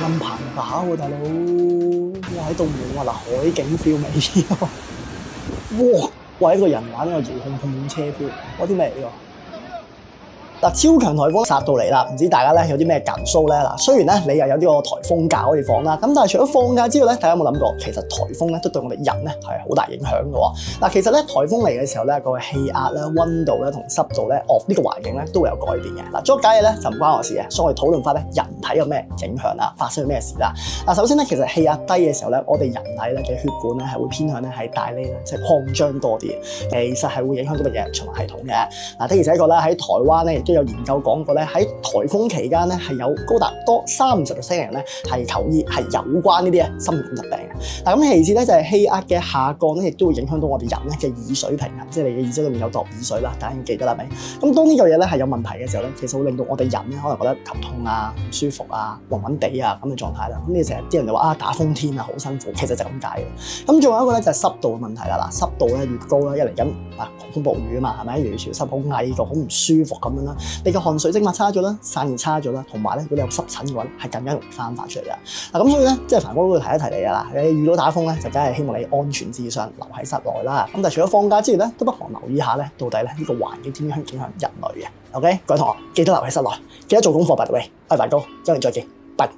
咁棚架喎，大佬！哇，喺度冇啊嗱，海景 feel 未喎？哇！哇，一個人玩呢個遙控碰車 feel，嗰啲咩嚟㗎？嗱，超強颱風殺到嚟啦，唔知大家咧有啲咩感受咧？嗱，雖然咧你又有啲個颱風假可以放啦，咁但係除咗放假之外咧，大家有冇諗過其實颱風咧都對我哋人咧係好大影響嘅喎？嗱，其實咧颱風嚟嘅時候咧，個氣壓咧、溫度咧同濕度咧呢個環境咧都會有改變嘅。嗱，作假嘢咧就唔關我事嘅，所以我哋討論翻咧人體有咩影響啦，發生咗咩事啦？嗱，首先咧其實氣壓低嘅時候咧，我哋人體咧嘅血管咧係會偏向咧係大呢咧即係擴張多啲嘅，其實係會影響到乜嘢循環系統嘅。嗱，的而且確咧喺台灣咧亦都有研究講過咧，喺颱風期間咧係有高達多30%嘅人咧係求醫係有關呢啲心血管疾病嘅。嗱，咁其次咧就係氣壓嘅下降咧，亦都會影響到我哋人咧嘅耳水平衡，即係你嘅耳仔裏面有度耳水啦，大家要記得啦，係咪？咁當呢個嘢咧係有問題嘅時候咧，其實會令到我哋人咧可能覺得頭痛啊、唔舒服啊、暈暈地啊咁嘅狀態啦。咁你成日啲人就話打風天啊好辛苦，其實就咁解嘅。咁仲有一個咧就係濕度嘅問題啦。嗱，濕度咧越高咧，一嚟緊狂風暴雨啊嘛，係咪？越潮濕好翳個，好唔舒服咁樣啦。你嘅汗水蒸發差咗啦，散熱差咗啦，同埋咧如果你有濕疹嘅話，係更加容易翻發出嚟嘅。嗱，咁所以咧，即係凡哥都會提一提你㗎啦。你遇到打風咧，就梗係希望你安全至上，留喺室內啦。咁但係除咗放假之餘咧，都不妨留意下咧，到底咧呢個環境點樣影響人類嘅。OK，各位同學記得留喺室內，記得做功課。by the way，我係凡哥，周年再見，拜。